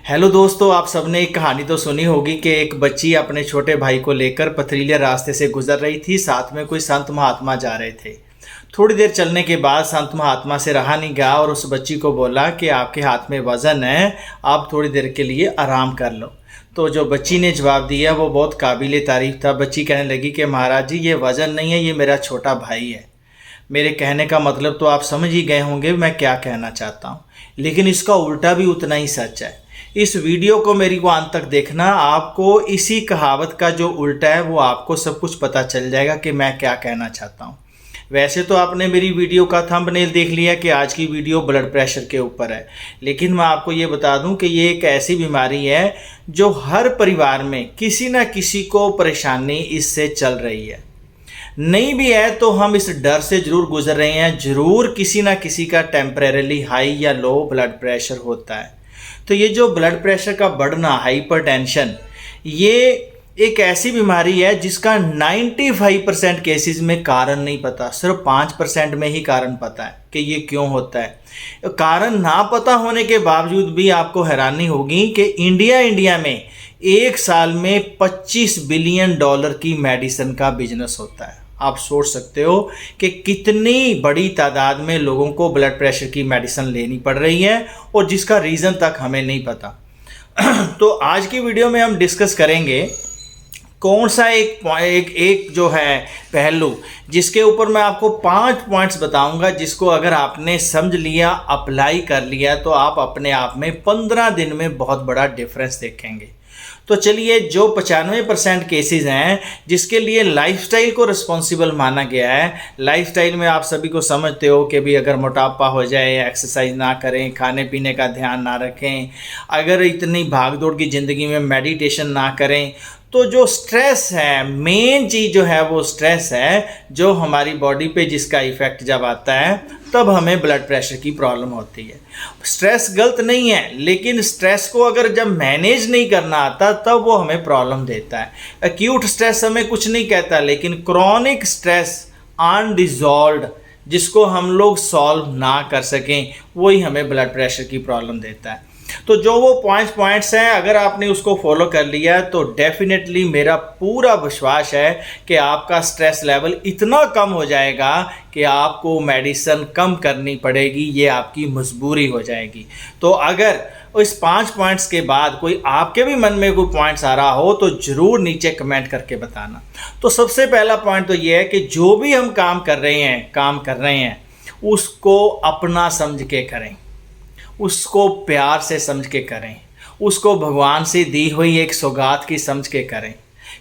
Hello दोस्तों, आप सबने एक कहानी तो सुनी होगी कि एक बच्ची अपने छोटे भाई को लेकर पथरीले रास्ते से गुजर रही थी। साथ में कोई संत महात्मा जा रहे थे। थोड़ी देर चलने के बाद संत महात्मा से रहा नहीं गया और उस बच्ची को बोला कि आपके हाथ में वज़न है, आप थोड़ी देर के लिए आराम कर लो। तो जो बच्ची ने जवाब दिया वो बहुत काबिल तारीफ़ था। बच्ची कहने लगी कि महाराज जी, ये वज़न नहीं है, ये मेरा छोटा भाई है। मेरे कहने का मतलब तो आप समझ ही गए होंगे मैं क्या कहना चाहता हूँ, लेकिन इसका उल्टा भी उतना ही सच है। इस वीडियो को मेरी को अंत तक देखना, आपको इसी कहावत का जो उल्टा है वो आपको सब कुछ पता चल जाएगा कि मैं क्या कहना चाहता हूँ। वैसे तो आपने मेरी वीडियो का थंबनेल देख लिया कि आज की वीडियो ब्लड प्रेशर के ऊपर है, लेकिन मैं आपको ये बता दूं कि ये एक ऐसी बीमारी है जो हर परिवार में किसी न किसी को परेशानी इससे चल रही है। नहीं भी है तो हम इस डर से ज़रूर गुजर रहे हैं, ज़रूर किसी ना किसी का टेम्परेरी हाई या लो ब्लड प्रेशर होता है। तो ये जो ब्लड प्रेशर का बढ़ना, हाइपरटेंशन, ये एक ऐसी बीमारी है जिसका 95% केसेस में कारण नहीं पता, सिर्फ 5% में ही कारण पता है कि ये क्यों होता है। कारण ना पता होने के बावजूद भी आपको हैरानी होगी कि इंडिया में एक साल में $25 बिलियन की मेडिसिन का बिजनेस होता है। आप सोच सकते हो कि कितनी बड़ी तादाद में लोगों को ब्लड प्रेशर की मेडिसिन लेनी पड़ रही है और जिसका रीज़न तक हमें नहीं पता। तो आज की वीडियो में हम डिस्कस करेंगे कौन सा एक जो है पहलू, जिसके ऊपर मैं आपको 5 पॉइंट्स बताऊंगा, जिसको अगर आपने समझ लिया, अप्लाई कर लिया, तो आप अपने आप में 15 दिन में बहुत बड़ा डिफरेंस देखेंगे। तो चलिए, जो 95% केसेस हैं जिसके लिए लाइफस्टाइल को रिस्पॉन्सिबल माना गया है। लाइफस्टाइल में आप सभी को समझते हो कि भी अगर मोटापा हो जाए, एक्सरसाइज ना करें, खाने पीने का ध्यान ना रखें, अगर इतनी भागदौड़ की ज़िंदगी में मेडिटेशन ना करें, तो जो स्ट्रेस है, मेन चीज़ जो है वो स्ट्रेस है, जो हमारी बॉडी पे जिसका इफ़ेक्ट जब आता है तब हमें ब्लड प्रेशर की प्रॉब्लम होती है। स्ट्रेस गलत नहीं है, लेकिन स्ट्रेस को अगर जब मैनेज नहीं करना आता तब वो हमें प्रॉब्लम देता है। एक्यूट स्ट्रेस हमें कुछ नहीं कहता, लेकिन क्रॉनिक स्ट्रेस अनडिजॉल्व्ड, जिसको हम लोग सॉल्व ना कर सकें, वही हमें ब्लड प्रेशर की प्रॉब्लम देता है। तो जो वो पॉइंट्स हैं, अगर आपने उसको फॉलो कर लिया तो डेफिनेटली मेरा पूरा विश्वास है कि आपका स्ट्रेस लेवल इतना कम हो जाएगा कि आपको मेडिसिन कम करनी पड़ेगी, ये आपकी मजबूरी हो जाएगी। तो अगर इस 5 पॉइंट्स के बाद कोई आपके भी मन में कोई पॉइंट्स आ रहा हो तो ज़रूर नीचे कमेंट करके बताना। तो सबसे पहला पॉइंट तो ये है कि जो भी हम काम कर रहे हैं उसको अपना समझ के करें, उसको प्यार से समझ के करें, उसको भगवान से दी हुई एक सौगात की समझ के करें।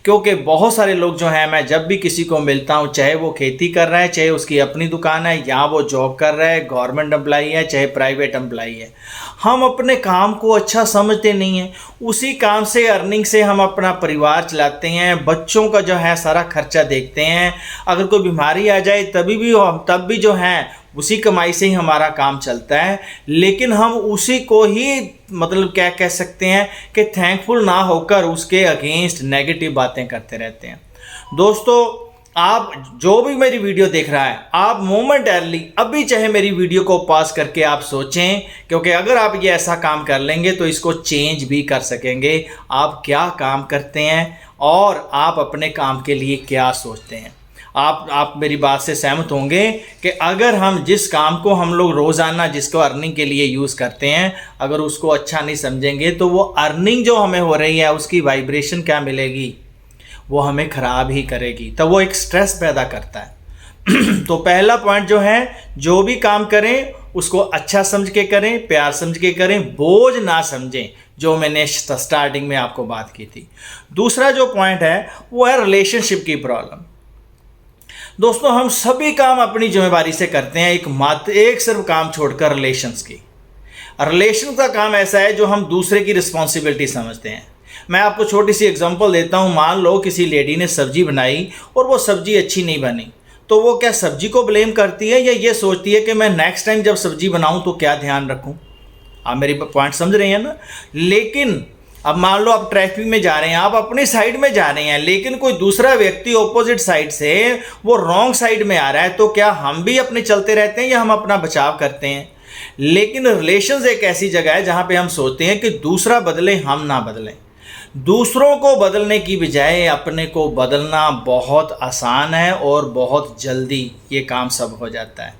क्योंकि बहुत सारे लोग जो हैं, मैं जब भी किसी को मिलता हूँ, चाहे वो खेती कर रहा है, चाहे उसकी अपनी दुकान है, या वो जॉब कर रहा है, गवर्नमेंट एम्प्लॉई है, चाहे प्राइवेट एम्प्लॉई है, हम अपने काम को अच्छा समझते नहीं हैं। उसी काम से, अर्निंग से हम अपना परिवार चलाते हैं, बच्चों का जो है सारा खर्चा देखते हैं। अगर कोई बीमारी आ जाए तब भी जो है उसी कमाई से ही हमारा काम चलता है, लेकिन हम उसी को ही मतलब क्या कह सकते हैं कि थैंकफुल ना होकर उसके अगेंस्ट नेगेटिव बातें करते रहते हैं। दोस्तों, आप जो भी मेरी वीडियो देख रहा है, आप मोमेंटरली अभी चाहे मेरी वीडियो को पॉज करके आप सोचें, क्योंकि अगर आप ये ऐसा काम कर लेंगे तो इसको चेंज भी कर सकेंगे। आप क्या काम करते हैं और आप अपने काम के लिए क्या सोचते हैं। आप मेरी बात से सहमत होंगे कि अगर हम जिस काम को हम लोग रोज़ाना जिसको अर्निंग के लिए यूज़ करते हैं, अगर उसको अच्छा नहीं समझेंगे तो वो अर्निंग जो हमें हो रही है उसकी वाइब्रेशन क्या मिलेगी, वो हमें ख़राब ही करेगी। तो वो एक स्ट्रेस पैदा करता है। तो पहला पॉइंट जो है, जो भी काम करें उसको अच्छा समझ के करें, प्यार समझ के करें, बोझ ना समझें, जो मैंने स्टार्टिंग में आपको बात की थी। दूसरा जो पॉइंट है वो है रिलेशनशिप की प्रॉब्लम। दोस्तों, हम सभी काम अपनी जिम्मेदारी से करते हैं, एक सिर्फ काम छोड़कर रिलेशंस की। रिलेशन का काम ऐसा है जो हम दूसरे की रिस्पॉन्सिबिलिटी समझते हैं। मैं आपको छोटी सी एग्जांपल देता हूं। मान लो किसी लेडी ने सब्जी बनाई और वो सब्जी अच्छी नहीं बनी, तो वो क्या सब्जी को ब्लेम करती है या ये सोचती है कि मैं नेक्स्ट टाइम जब सब्जी बनाऊं तो क्या ध्यान रखूं। आप मेरी पॉइंट समझ रहे हैं ना। लेकिन अब मान लो आप ट्रैफिक में जा रहे हैं, आप अपनी साइड में जा रहे हैं, लेकिन कोई दूसरा व्यक्ति ऑपोजिट साइड से वो रॉन्ग साइड में आ रहा है, तो क्या हम भी अपने चलते रहते हैं या हम अपना बचाव करते हैं। लेकिन रिलेशंस एक ऐसी जगह है जहाँ पे हम सोचते हैं कि दूसरा बदले, हम ना बदलें। दूसरों को बदलने की बजाय अपने को बदलना बहुत आसान है और बहुत जल्दी ये काम सब हो जाता है।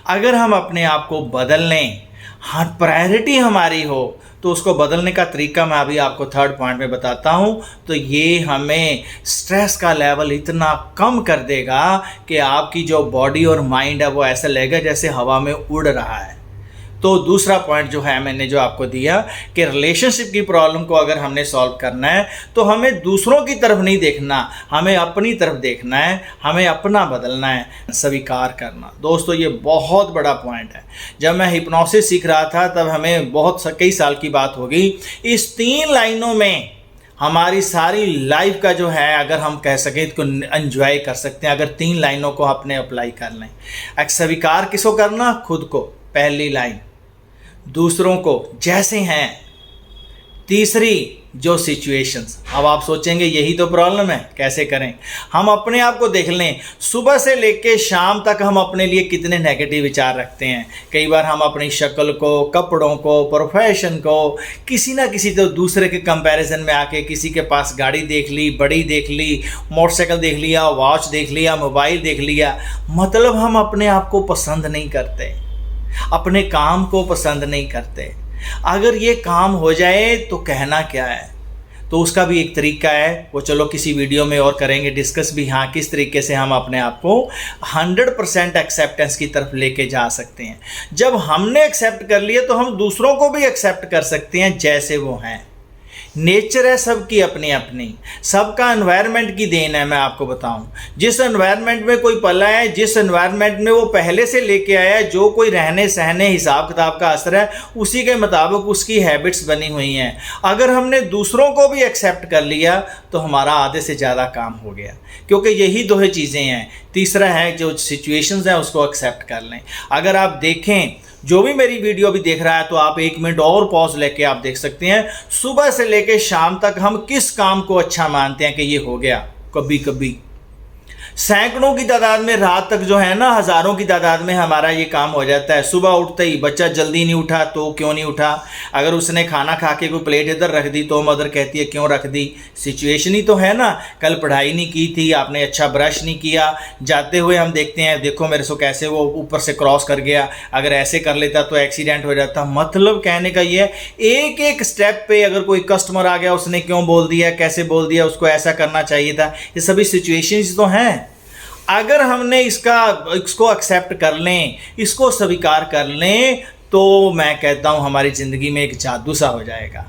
अगर हम अपने आप को बदल लें, हर प्रायोरिटी हमारी हो, तो उसको बदलने का तरीका मैं अभी आपको थर्ड पॉइंट में बताता हूँ। तो ये हमें स्ट्रेस का लेवल इतना कम कर देगा कि आपकी जो बॉडी और माइंड है वो ऐसा लगेगा जैसे हवा में उड़ रहा है। तो दूसरा पॉइंट जो है मैंने जो आपको दिया कि रिलेशनशिप की प्रॉब्लम को अगर हमने सॉल्व करना है तो हमें दूसरों की तरफ नहीं देखना, हमें अपनी तरफ देखना है, हमें अपना बदलना है, स्वीकार करना। दोस्तों ये बहुत बड़ा पॉइंट है। जब मैं हिप्नोसिस सीख रहा था तब हमें कई साल की बात होगी, इस 3 लाइनों में हमारी सारी लाइफ का जो है अगर हम कह सकें इसको एंजॉय कर सकते हैं, अगर 3 लाइनों को अपने अप्लाई कर लें। स्वीकार किसको करना? खुद को, पहली लाइन। दूसरों को जैसे हैं, तीसरी जो सिचुएशंस। अब आप सोचेंगे यही तो प्रॉब्लम है, कैसे करें? हम अपने आप को देख लें, सुबह से लेके शाम तक हम अपने लिए कितने नेगेटिव विचार रखते हैं। कई बार हम अपनी शक्ल को, कपड़ों को, प्रोफेशन को, किसी ना किसी तो दूसरे के कंपैरिजन में आके किसी के पास गाड़ी देख ली, बड़ी देख ली, मोटरसाइकिल देख लिया, वॉच देख लिया, मोबाइल देख लिया। मतलब हम अपने आप को पसंद नहीं करते, अपने काम को पसंद नहीं करते। अगर ये काम हो जाए तो कहना क्या है? तो उसका भी एक तरीका है, वो चलो किसी वीडियो में और करेंगे डिस्कस भी, हाँ किस तरीके से हम अपने आप को 100% एक्सेप्टेंस की तरफ लेके जा सकते हैं। जब हमने एक्सेप्ट कर लिया तो हम दूसरों को भी एक्सेप्ट कर सकते हैं जैसे वो हैं। नेचर है सबकी अपनी अपनी, सबका एनवायरनमेंट की देन है। मैं आपको बताऊं, जिस एनवायरनमेंट में कोई पला है, जिस एनवायरनमेंट में वो पहले से लेके आया है, जो कोई रहने सहने हिसाब किताब का असर है, उसी के मुताबिक उसकी हैबिट्स बनी हुई हैं। अगर हमने दूसरों को भी एक्सेप्ट कर लिया तो हमारा आधे से ज़्यादा काम हो गया, क्योंकि यही 2 ही चीज़ें हैं। तीसरा है जो सिचुएशंस हैं उसको एक्सेप्ट कर लें। अगर आप देखें, जो भी मेरी वीडियो भी देख रहा है तो आप 1 मिनट और पॉज लेके आप देख सकते हैं, सुबह से लेके शाम तक हम किस काम को अच्छा मानते हैं कि ये हो गया। कभी कभी सैकड़ों की तादाद में, रात तक जो है ना हज़ारों की तादाद में हमारा ये काम हो जाता है। सुबह उठते ही बच्चा जल्दी नहीं उठा तो क्यों नहीं उठा? अगर उसने खाना खा के कोई प्लेट इधर रख दी तो मदर कहती है क्यों रख दी? सिचुएशन ही तो है ना, कल पढ़ाई नहीं की थी, आपने अच्छा ब्रश नहीं किया, जाते हुए हम देखते हैं देखो मेरे से कैसे वो ऊपर से क्रॉस कर गया, अगर ऐसे कर लेता तो एक्सीडेंट हो जाता। मतलब कहने का ये है, एक एक स्टेप पे अगर कोई कस्टमर आ गया उसने क्यों बोल दिया, कैसे बोल दिया, उसको ऐसा करना चाहिए था, ये सभी सिचुएशंस तो हैं। अगर हमने इसको एक्सेप्ट कर लें, इसको स्वीकार कर लें, तो मैं कहता हूँ हमारी ज़िंदगी में एक जादू सा हो जाएगा।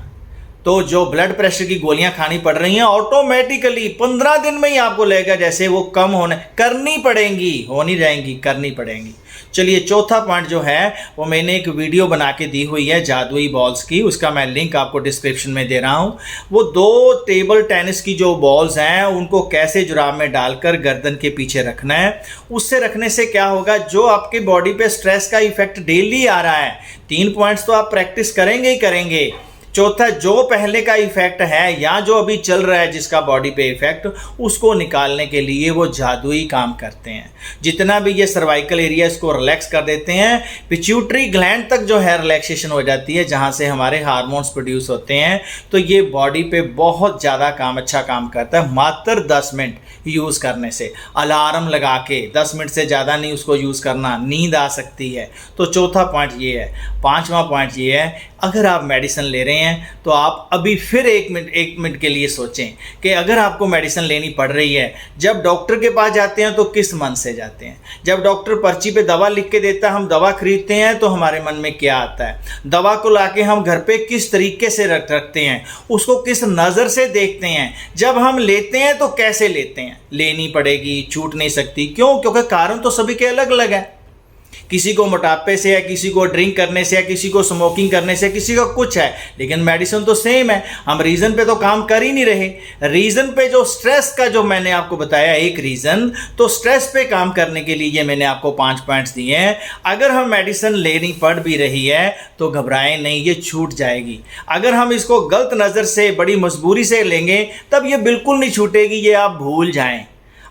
तो जो ब्लड प्रेशर की गोलियां खानी पड़ रही हैं, ऑटोमेटिकली 15 दिन में ही आपको लगेगा जैसे वो कम करनी पड़ेंगी, हो नहीं जाएंगी, करनी पड़ेंगी। चलिए चौथा पॉइंट जो है वो मैंने एक वीडियो बना के दी हुई है जादुई बॉल्स की, उसका मैं लिंक आपको डिस्क्रिप्शन में दे रहा हूँ। वो 2 टेबल टेनिस की जो बॉल्स हैं उनको कैसे जुराब में डालकर गर्दन के पीछे रखना है। उससे रखने से क्या होगा, जो आपकी बॉडी पे स्ट्रेस का इफेक्ट डेली आ रहा है, 3 पॉइंट्स तो आप प्रैक्टिस करेंगे ही करेंगे। चौथा, जो पहले का इफेक्ट है या जो अभी चल रहा है जिसका बॉडी पे इफेक्ट, उसको निकालने के लिए वो जादुई काम करते हैं। जितना भी ये सर्वाइकल एरिया इसको रिलैक्स कर देते हैं, पिट्यूटरी ग्लैंड तक जो है रिलैक्सेशन हो जाती है, जहाँ से हमारे हार्मोन्स प्रोड्यूस होते हैं। तो ये बॉडी पे बहुत ज़्यादा अच्छा काम करता है। मात्र 10 मिनट यूज़ करने से, अलार्म लगा के 10 मिनट से ज़्यादा नहीं उसको यूज़ करना, नींद आ सकती है। तो चौथा पॉइंट ये है। 5वां पॉइंट ये है, अगर आप मेडिसिन ले रहे हैं तो आप अभी फिर 1 मिनट के लिए सोचें कि अगर आपको मेडिसिन लेनी पड़ रही है, जब डॉक्टर के पास जाते हैं तो किस मन से जाते हैं? जब डॉक्टर पर्ची पे दवा लिख के देता है, हम दवा खरीदते हैं तो हमारे मन में क्या आता है? दवा को लाके हम घर पे किस तरीके से रखते हैं, उसको किस नज़र से देखते हैं? जब हम लेते हैं तो कैसे लेते हैं? लेनी पड़ेगी, छूट नहीं सकती। क्यों? क्योंकि कारण तो सभी के अलग अलग है। किसी को मोटापे से है, किसी को ड्रिंक करने से है, किसी को स्मोकिंग करने से, किसी का कुछ है, लेकिन मेडिसिन तो सेम है। हम रीज़न पे तो काम कर ही नहीं रहे। रीज़न पे जो स्ट्रेस का जो मैंने आपको बताया एक रीज़न, तो स्ट्रेस पे काम करने के लिए ये मैंने आपको 5 पॉइंट्स दिए हैं। अगर हम मेडिसिन लेनी पड़ भी रही है तो घबराएं नहीं, ये छूट जाएगी। अगर हम इसको गलत नज़र से, बड़ी मजबूरी से लेंगे तब ये बिल्कुल नहीं छूटेगी, ये आप भूल जाएं।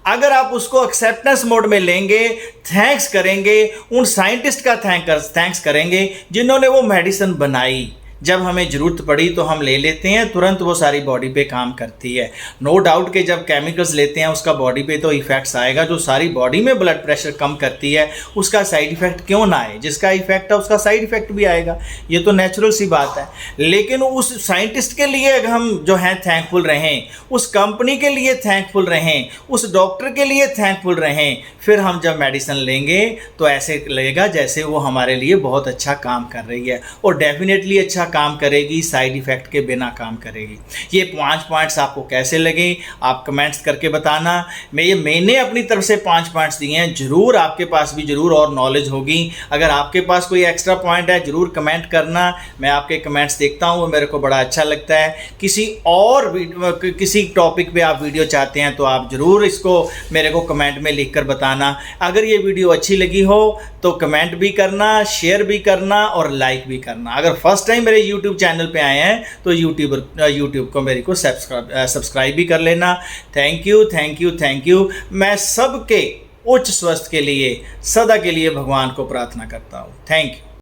अगर आप उसको एक्सेप्टेंस मोड में लेंगे, थैंक्स करेंगे, उन साइंटिस्ट का थैंक्स करेंगे जिन्होंने वो मेडिसिन बनाई। जब हमें ज़रूरत पड़ी तो हम ले लेते हैं, तुरंत वो सारी बॉडी पे काम करती है। नो डाउट कि जब केमिकल्स लेते हैं उसका बॉडी पे तो इफ़ेक्ट्स आएगा। जो सारी बॉडी में ब्लड प्रेशर कम करती है उसका साइड इफ़ेक्ट क्यों ना आए? जिसका इफ़ेक्ट है उसका साइड इफ़ेक्ट भी आएगा, ये तो नेचुरल सी बात है। लेकिन उस साइंटिस्ट के लिए हम जो हैं थैंकफुल रहें, उस कंपनी के लिए थैंकफुल रहें, उस डॉक्टर के लिए थैंकफुल रहें। फिर हम जब मेडिसिन लेंगे तो ऐसे लगेगा जैसे वो हमारे लिए बहुत अच्छा काम कर रही है, और डेफिनेटली अच्छा काम करेगी, साइड इफ़ेक्ट के बिना काम करेगी। ये 5 पॉइंट्स आपको कैसे लगे आप कमेंट्स करके बताना। मैंने अपनी तरफ से 5 पॉइंट्स दिए हैं, ज़रूर आपके पास भी ज़रूर और नॉलेज होगी। अगर आपके पास कोई एक्स्ट्रा पॉइंट है ज़रूर कमेंट करना, मैं आपके कमेंट्स देखता हूँ, वो मेरे को बड़ा अच्छा लगता है। किसी टॉपिक पे आप वीडियो चाहते हैं तो आप ज़रूर इसको मेरे को कमेंट में लिख कर बताना। अगर ये वीडियो अच्छी लगी हो तो कमेंट भी करना, शेयर भी करना और लाइक भी करना। अगर फर्स्ट टाइम मेरे यूट्यूब चैनल पे आए हैं तो यूट्यूब को मेरे को सब्सक्राइब भी कर लेना। Thank you. मैं सबके उच्च स्वास्थ्य के लिए सदा के लिए भगवान को प्रार्थना करता हूँ। Thank you.